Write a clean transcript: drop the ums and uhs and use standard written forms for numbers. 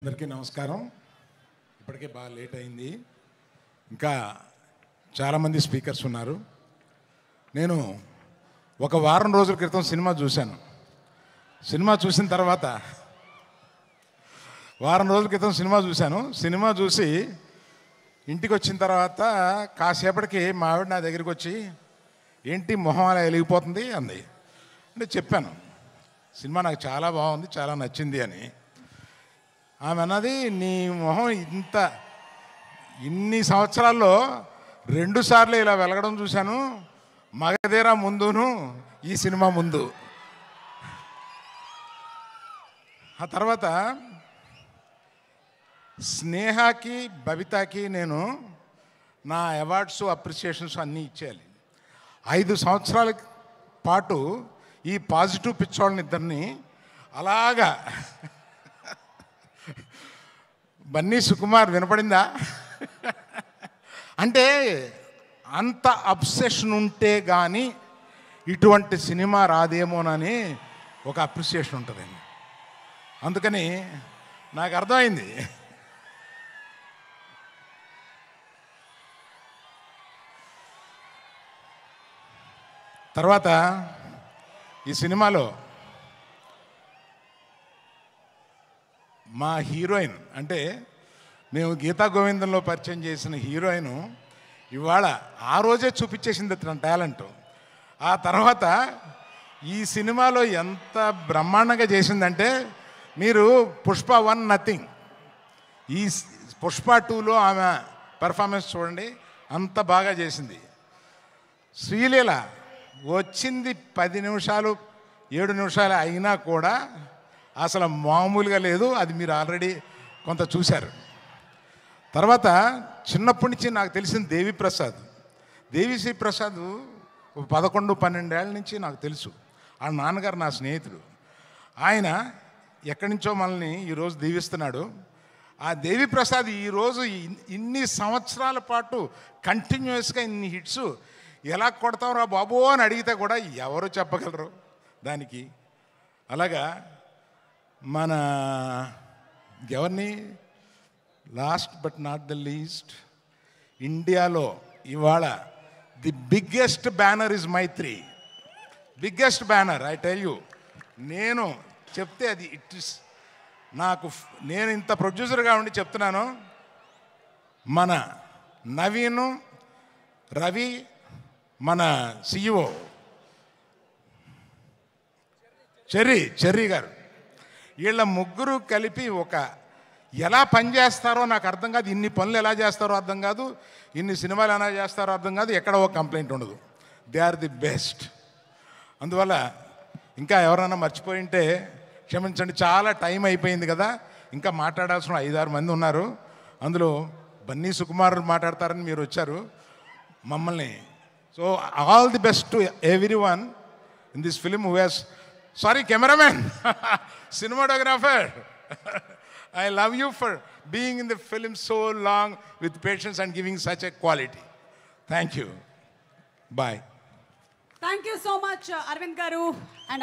అందరికీ నమస్కారం. ఇప్పటికే బాగా లేట్ అయింది. ఇంకా చాలామంది స్పీకర్స్ ఉన్నారు. నేను ఒక వారం రోజుల క్రితం సినిమా చూశాను. సినిమా చూసిన తర్వాత సినిమా చూసి ఇంటికి వచ్చిన తర్వాత కాసేపటికి మా ఆవిడ నా దగ్గరికి వచ్చి, ఏంటి మొహం అలా వెలిగిపోతుంది అంది. అంటే చెప్పాను, సినిమా నాకు చాలా బాగుంది, చాలా నచ్చింది అని. ఆమె అన్నది, నీ మొహం ఇన్ని సంవత్సరాల్లో 2 సార్లు ఇలా వెలగడం చూశాను, మగధీర ముందును ఈ సినిమా ముందు. ఆ తర్వాత స్నేహకి బబితాకి నేను నా అవార్డ్స్ అప్రిసియేషన్స్ అన్నీ ఇచ్చేయాలి. 5 సంవత్సరాల పాటు ఈ పాజిటివ్ పిచ్చోళ్ళని ఇద్దరిని అలాగా బన్నీ సుకుమార్ వినపడిందా అంటే అంత అబ్సెషన్ ఉంటే కానీ ఇటువంటి సినిమా రాదేమోనని ఒక అప్రిసియేషన్ ఉంటుందండి. అందుకని నాకు అర్థమైంది. తర్వాత ఈ సినిమాలో మా హీరోయిన్, అంటే మేము గీతా గోవిందంలో పరిచయం చేసిన హీరోయిన్ ఇవాళ ఆ రోజే చూపించేసింది తన టాలెంట్. ఆ తర్వాత ఈ సినిమాలో ఎంత బ్రహ్మాండంగా చేసిందంటే, మీరు పుష్ప 1 నథింగ్, ఈ పుష్ప 2లో ఆమె పెర్ఫార్మెన్స్ చూడండి, అంత బాగా చేసింది. శ్రీలీల వచ్చింది 10 నిమిషాలు 7 నిమిషాలు అయినా కూడా అసలు మామూలుగా లేదు. అది మీరు ఆల్రెడీ కొంత చూశారు. తర్వాత చిన్నప్పటి నుంచి నాకు తెలిసిన దేవిశ్రీ ప్రసాద్ 11-12 ఏళ్ళ నుంచి నాకు తెలుసు. ఆ నాన్నగారు నా స్నేహితుడు. ఆయన ఎక్కడి నుంచో మనల్ని ఈరోజు దీవిస్తున్నాడు. ఆ దేవిప్రసాద్ ఈరోజు ఇన్ని సంవత్సరాల పాటు కంటిన్యూస్గా ఇన్ని హిట్స్ ఎలా కొడతావురా బాబు అని అడిగితే కూడా ఎవరు చెప్పగలరు దానికి. అలాగా మన ఎవరిని, last but not the least, ఇండియాలో ఇవాళ the biggest banner is Mythri. Biggest banner, I tell you. నేను చెప్తే అది ఇట్ ఇస్ నేను ఇంత ప్రొడ్యూసర్గా ఉండి చెప్తున్నాను. మన నవీను, రవి, మన సిఇఓ చెర్రీ గారు, వీళ్ళ ముగ్గురు కలిపి ఎలా పనిచేస్తారో నాకు అర్థం కాదు. ఇన్ని పనులు ఎలా చేస్తారో అర్థం కాదు, ఇన్ని సినిమాలు ఎలా చేస్తారో అర్థం కాదు, ఎక్కడ ఒక కంప్లైంట్ ఉండదు. They are the best. అందువల్ల ఇంకా ఎవరైనా మర్చిపోయి ఉంటే క్షమించండి. చాలా టైం అయిపోయింది కదా, ఇంకా మాట్లాడాల్సిన 5-6 మంది ఉన్నారు. అందులో బన్నీ సుకుమార్ మాట్లాడతారని మీరు వచ్చారు మమ్మల్ని. So all the best to every one in this film who has, sorry cameraman, cinematographer, I love you for being in the film so long with patience and giving such a quality. Thank you. Bye. Thank you so much, Arvind Garu. And